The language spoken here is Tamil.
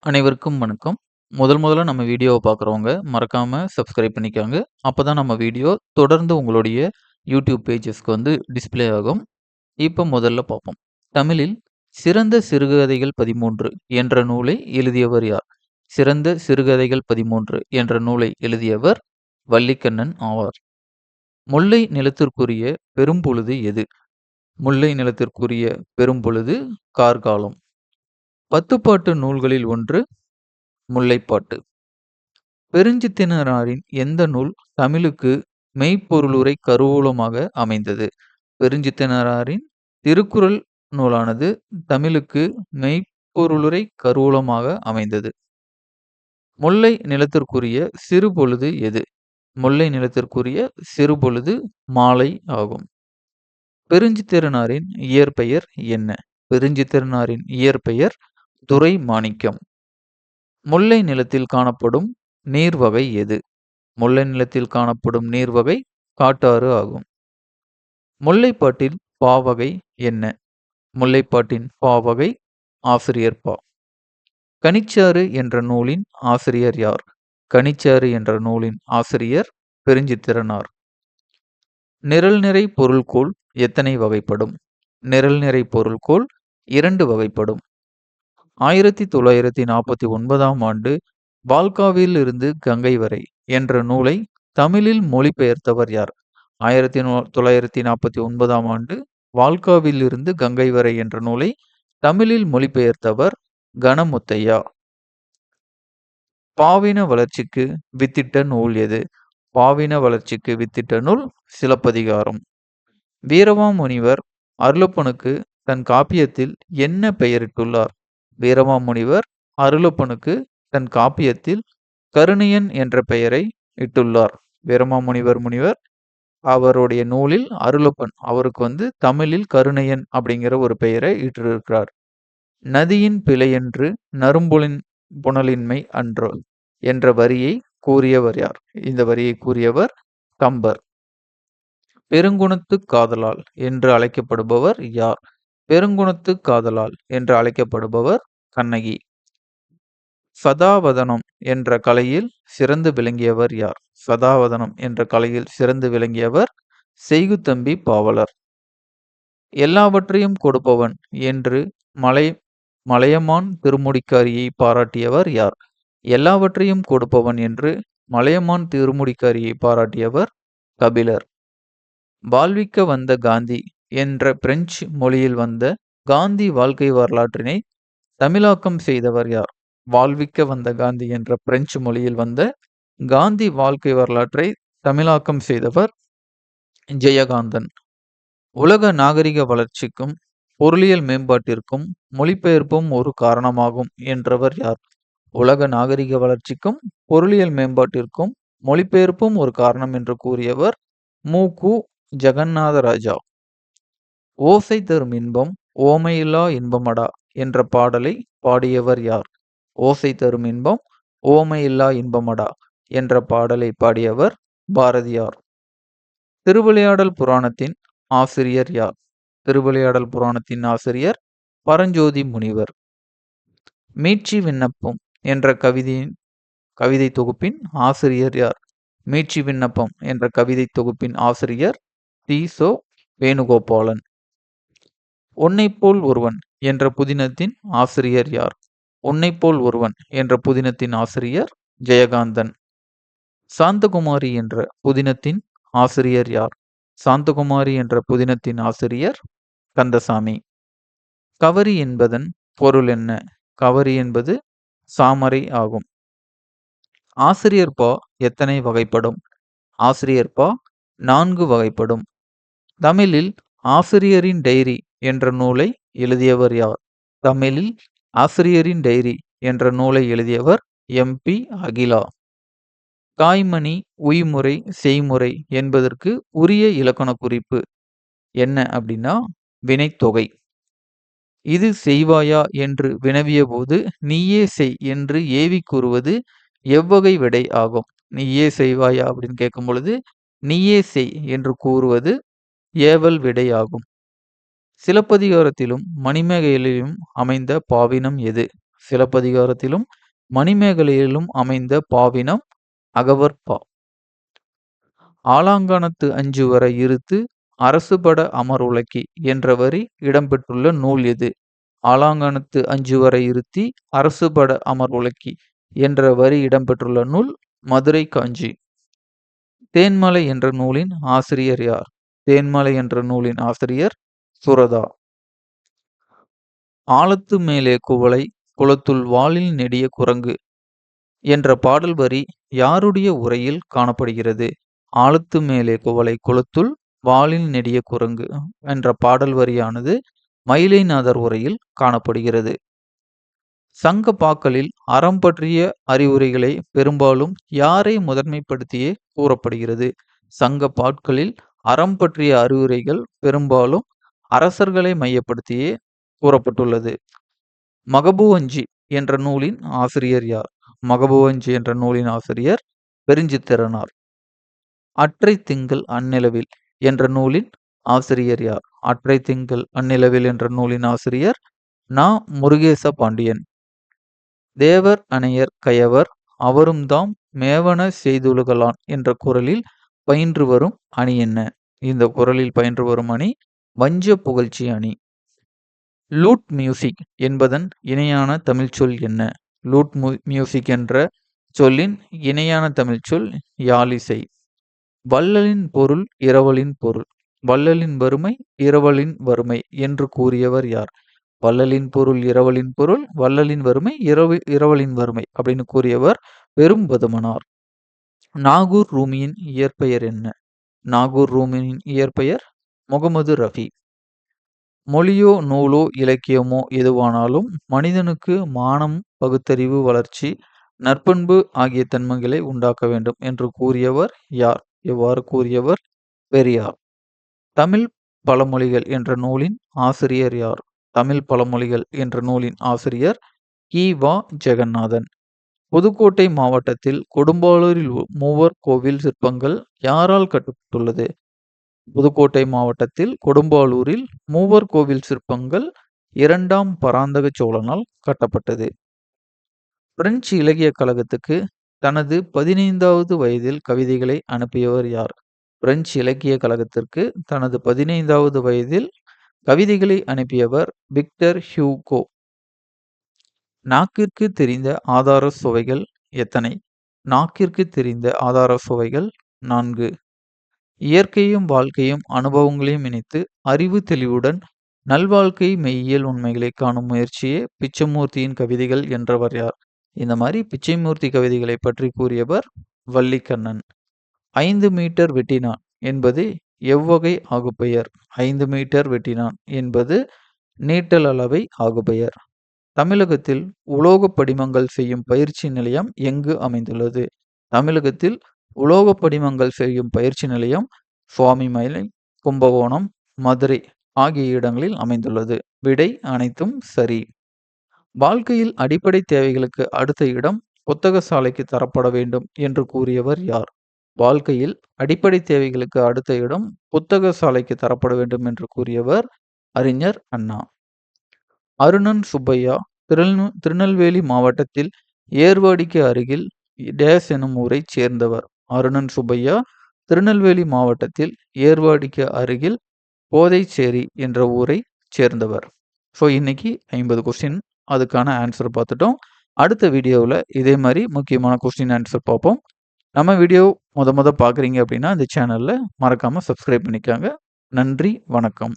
அனைவருக்கும் வணக்கம். முதல்ல நம்ம வீடியோவ பார்க்குறவங்க, மறக்காம சப்ஸ்கிரைப் பண்ணிக்கோங்க. அப்பதான் நம்ம வீடியோ தொடர்ந்து உங்களுடைய யூடியூப் பேஜஸ்க்கு வந்து டிஸ்ப்ளே ஆகும். இப்ப முதல்ல பார்ப்போம். தமிழில் சிறந்த சிறுகதைகள் 13 என்ற நூலை எழுதியவர் யார்? சிறந்த சிறுகதைகள் 13 என்ற நூலை எழுதியவர் வல்லிக்கண்ணன் ஆவார். முல்லை நிலத்திற்குரிய பெரும்பொழுது எது? முல்லை நிலத்திற்குரிய பெரும்பொழுது கார்காலம். பத்துப்பாட்டு நூல்களில் ஒன்று முல்லைப்பாட்டு. பெருஞ்சித்திரனாரின் எந்த நூல் தமிழுக்கு மெய்ப்பொருளுரை கருவூலமாக அமைந்தது? பெருஞ்சித்திரனாரின் திருக்குறள் நூலானது தமிழுக்கு மெய்ப்பொருளுரை கருவூலமாக அமைந்தது. முல்லை நிலத்திற்குரிய சிறுபொழுது எது? முல்லை நிலத்திற்குரிய சிறுபொழுது மாலை ஆகும். பெருஞ்சித்திரனாரின் இயற்பெயர் என்ன? பெருஞ்சித்திரனாரின் இயற்பெயர் துரைமாணிக்கம். முல்லை நிலத்தில் காணப்படும் நீர்வகை எது? முல்லை நிலத்தில் காணப்படும் நீர்வகை காட்டாறு ஆகும். முல்லைப்பாட்டின் பாவகை என்ன? முல்லைப்பாட்டின் பாவகை ஆசிரியர் பா. கனிச்சாறு என்ற நூலின் ஆசிரியர் யார்? கனிச்சாறு என்ற நூலின் ஆசிரியர் பெருஞ்சித்திரனார். நிரல்நிறை பொருள்கோள் எத்தனை வகைப்படும்? நிரல்நிறை பொருள்கோள் 2 வகைப்படும். 1949ஆம் ஆண்டு பால்காவில் இருந்து கங்கை வரை என்ற நூலை தமிழில் மொழிபெயர்த்தவர் யார்? 1949ஆம் ஆண்டு வால்காவில் இருந்து கங்கை வரை என்ற நூலை தமிழில் மொழிபெயர்த்தவர் கணமுத்தையா. பாவின வளர்ச்சிக்கு வித்திட்ட நூல் எது? பாவின வளர்ச்சிக்கு வித்திட்ட நூல் சிலப்பதிகாரம். வீரமாமுனிவர் அருளப்பனுக்கு தன் காப்பியத்தில் என்ன பெயரிட்டுள்ளார்? வீரமாமுனிவர் அருளப்பனுக்கு தன் காப்பியத்தில் கருணையன் என்ற பெயரை இட்டுள்ளார். வீரமாமுனிவர் முனிவர் அவருடைய நூலில் அருளப்பன் அவருக்கு வந்து தமிழில் கருணையன் அப்படிங்கிற ஒரு பெயரை இட்டிருக்கிறார். நதியின் பிழையென்று நறும்புலின் புனலின்மை அன்றோ என்ற வரியை கூறியவர் யார்? இந்த வரியை கூறியவர் கம்பர். பெருங்குணத்து காதலால் என்று அழைக்கப்படுபவர் யார்? பெருங்குணத்து காதலால் என்று அழைக்கப்படுபவர் கண்ணகி. சதாவதனம் என்ற கலையில் சிறந்து விளங்கியவர் யார்? சதாவதனம் என்ற கலையில் சிறந்து விளங்கியவர் செய்குத்தம்பி பாவலர். எல்லாவற்றையும் கொடுப்பவன் என்று மலையமான் திருமுடிக்காரியை பாராட்டியவர் யார்? எல்லாவற்றையும் கொடுப்பவன் என்று மலையமான் திருமுடிக்காரியை பாராட்டியவர் கபிலர். வாழ்விக்க வந்த காந்தி என்ற பிரெஞ்சு மொழியில் வந்த காந்தி வாழ்க்கை வரலாற்றினை தமிழாக்கம் செய்தவர் யார்? வாழ்விக்க வந்த காந்தி என்ற பிரெஞ்சு மொழியில் வந்த காந்தி வாழ்க்கை வரலாற்றை தமிழாக்கம் செய்தவர் ஜெயகாந்தன். உலக நாகரிக வளர்ச்சிக்கும் பொருளியல் மேம்பாட்டிற்கும் மொழிபெயர்ப்பும் ஒரு காரணமாகும் என்றவர் யார்? உலக நாகரிக வளர்ச்சிக்கும் பொருளியல் மேம்பாட்டிற்கும் மொழிபெயர்ப்பும் ஒரு காரணம் என்று கூறியவர் மு.கு. ஜெகநாதராஜா. ஓசை தரும் இன்பம் ஓமையில்லா இன்பமடா என்ற பாடலை பாடியவர் யார்? ஓசை தரும் இன்பம் ஓமையில்லா இன்பமடா என்ற பாடலை பாடியவர் பாரதியார். திருவிளையாடல் புராணத்தின் ஆசிரியர் யார்? திருவிளையாடல் புராணத்தின் ஆசிரியர் பரஞ்சோதி முனிவர். மீட்சி விண்ணப்பம் என்ற கவிதை தொகுப்பின் ஆசிரியர் யார்? மீட்சி விண்ணப்பம் என்ற கவிதை தொகுப்பின் ஆசிரியர் தி.சோ. வேணுகோபாலன். உன்னைப்போல் ஒருவன் என்ற புதினத்தின் ஆசிரியர் யார்? உன்னைப்போல் ஒருவன் என்ற புதினத்தின் ஆசிரியர் ஜெயகாந்தன். சாந்தகுமாரி என்ற புதினத்தின் ஆசிரியர் யார்? சாந்தகுமாரி என்ற புதினத்தின் ஆசிரியர் கந்தசாமி. கவரி என்பதன் பொருள் என்ன? கவரி என்பது சாமரை ஆகும். ஆசிரியர் பா எத்தனை வகைப்படும்? ஆசிரியர் பா 4 வகைப்படும். தமிழில் ஆசிரியரின் டைரி என்ற நூலை எழுதியவர் யார்? தமிழில் ஆசிரியரின் டைரி என்ற நூலை எழுதியவர் எம்.பி. அகிலா. காய்மணி உய்முறை செய்முறை என்பதற்கு உரிய இலக்கண குறிப்பு என்ன அப்படின்னா வினைத்தொகை. இது செய்வாயா என்று வினவிய போது நீயே செய் என்று ஏவி கூறுவது எவ்வகை விடை ஆகும்? நீயே செய்வாயா அப்படின்னு கேட்கும் பொழுது நீயே செய் என்று கூறுவது ஏவல் விடை ஆகும். சிலப்பதிகாரத்திலும் மணிமேகலையிலும் அமைந்த பாவினம் எது? சிலப்பதிகாரத்திலும் மணிமேகலையிலும் அமைந்த பாவினம் அகவற்பா. ஆலாங்கானத்து அஞ்சுவர இருத்து அரசுபட அமருலக்கி என்ற வரி இடம்பெற்றுள்ள நூல் எது? ஆலாங்கானத்து அஞ்சுவர இருத்தி அரசுபட அமருலக்கி என்ற வரி இடம்பெற்றுள்ள நூல் மதுரை காஞ்சி. தேன்மலை என்ற நூலின் ஆசிரியர் யார்? தேன்மலை என்ற நூலின் ஆசிரியர் சுரதா. ஆலத்து மேலே குவளை குளத்துள் வாளில் நெடிய குரங்கு என்ற பாடல் வரி யாருடைய உரையில் காணப்படுகிறது? ஆலத்து மேலே குவளை குளத்துள் வாளில் நெடிய குரங்கு என்ற பாடல் வரியானது மயிலைநாதர் உரையில் காணப்படுகிறது. சங்க பாக்களில் அறம் பற்றிய அறிவுரைகளை பெரும்பாலும் யாரை முதன்மைப்படுத்தியே கூறப்படுகிறது? சங்க பாட்களில் அறம் பற்றிய அறிவுரைகள் பெரும்பாலும் அரசர்களை மையப்படுத்தியே கூறப்பட்டுள்ளது. மகபுவஞ்சி என்ற நூலின் ஆசிரியர் யார்? மகபுவஞ்சி என்ற நூலின் ஆசிரியர் பெருஞ்சித்திரனார். அற்றை திங்கள் அந்நிலவில் என்ற நூலின் ஆசிரியர் யார்? அற்றை திங்கள் அந்நிலவில் என்ற நூலின் ஆசிரியர் நா. முருகேச பாண்டியன். தேவர் அணையர் கயவர் அவரும் தாம் மேவன செய்துலகலான் என்ற குறளில் பயின்று வரும் அணி என்ன? இந்த குறளில் பயின்று வரும் அணி வஞ்ச புகழ்ச்சி அணி. லூட் மியூசிக் என்பதன் இணையான தமிழ்ச்சொல் என்ன? லூட் மியூசிக் என்ற சொல்லின் இணையான தமிழ்ச்சொல் யாழிசை. வள்ளலின் பொருள் இரவலின் பொருள். வள்ளலின் வறுமை இரவலின் வறுமை என்று கூறியவர் யார்? வள்ளலின் பொருள் இரவலின் பொருள், வள்ளலின் வறுமை இரவலின் வறுமை அப்படின்னு கூறியவர் பெரும்பதுமனார். நாகூர் ரூமியின் இயற்பெயர் என்ன? நாகூர் ரூமியின் இயற்பெயர் முகமது ரஃபி. மொழியோ நூலோ இலக்கியமோ எதுவானாலும் மனிதனுக்கு மானம், பகுத்தறிவு, வளர்ச்சி, நற்பண்பு ஆகிய தன்மைகளை உண்டாக்க வேண்டும் என்று கூறியவர் யார்? எவ்வாறு கூறியவர்? பெரியார். தமிழ் பழமொழிகள் என்ற நூலின் ஆசிரியர் யார்? தமிழ் பழமொழிகள் என்ற நூலின் ஆசிரியர் கி.வா. ஜெகநாதன். புதுக்கோட்டை மாவட்டத்தில் கொடும்பாளூரில் மூவர் கோவில் சிற்பங்கள் யாரால் கட்டப்பட்டுள்ளது? புதுக்கோட்டை மாவட்டத்தில் கொடும்பாளூரில் மூவர் கோவில் சிற்பங்கள் 2ஆம் பராந்தக சோழனால் கட்டப்பட்டது. பிரெஞ்சு இலக்கிய கழகத்துக்கு தனது 15வது வயதில் கவிதைகளை அனுப்பியவர் யார்? பிரெஞ்சு இலக்கிய கழகத்திற்கு தனது 15வது வயதில் கவிதைகளை அனுப்பியவர் விக்டர் ஹியூகோ. நாக்கிற்கு தெரிந்த ஆதார சுவைகள் எத்தனை? நாக்கிற்கு தெரிந்த ஆதார சுவைகள் 4. இயற்கையும் வாழ்க்கையும் அனுபவங்களையும் இணைத்து அறிவு தெளிவுடன் நல்வாழ்க்கை மெய்யியல் உண்மைகளை காணும் முயற்சியே பிச்சமூர்த்தியின் கவிதைகள் என்றவர் யார்? இந்த மாதிரி பிச்சைமூர்த்தி கவிதைகளை பற்றி கூறியவர் வல்லிக்கண்ணன். 5 மீட்டர் வெட்டினான் என்பது எவ்வகை ஆகுபெயர்? 5 மீட்டர் வெட்டினான் என்பது நீட்டல் அளவை ஆகுபெயர். தமிழகத்தில் உலோகப் படிமங்கள் செய்யும் பயிற்சி நிலையம் எங்கு அமைந்துள்ளது? தமிழகத்தில் உலோகப் படிமங்கள் செய்யும் பயிற்சி நிலையம் சுவாமிமலை, கும்பகோணம், மதுரை ஆகிய இடங்களில் அமைந்துள்ளது. விடை அனைத்தும் சரி. வாழ்க்கையில் அடிப்படை தேவைகளுக்கு அடுத்த இடம் புத்தக சாலைக்கு தரப்பட வேண்டும் என்று கூறியவர் யார்? வாழ்க்கையில் அடிப்படை தேவைகளுக்கு அடுத்த இடம் புத்தக சாலைக்கு தரப்பட வேண்டும் என்று கூறியவர் அறிஞர் அண்ணா. அருணன் சுப்பையா திருநெல்வேலி மாவட்டத்தில் ஏர்வாடிக்கு அருகில் டேஸ் எனும் ஊரைச் சேர்ந்தவர். அருணன் சுப்பையா திருநெல்வேலி மாவட்டத்தில் ஏர்வாடிக்கு அருகில் போதைச்சேரி என்ற ஊரை சேர்ந்தவர். ஸோ இன்னைக்கு 50 கொஸ்டின், அதுக்கான ஆன்சர் பார்த்துட்டோம். அடுத்த வீடியோவில் இதே மாதிரி முக்கியமான கொஸ்டின் ஆன்சர் பார்ப்போம். நம்ம வீடியோ முத பார்க்குறீங்க அப்படின்னா இந்த சேனலில் மறக்காமல் சப்ஸ்கிரைப் பண்ணிக்காங்க. நன்றி, வணக்கம்.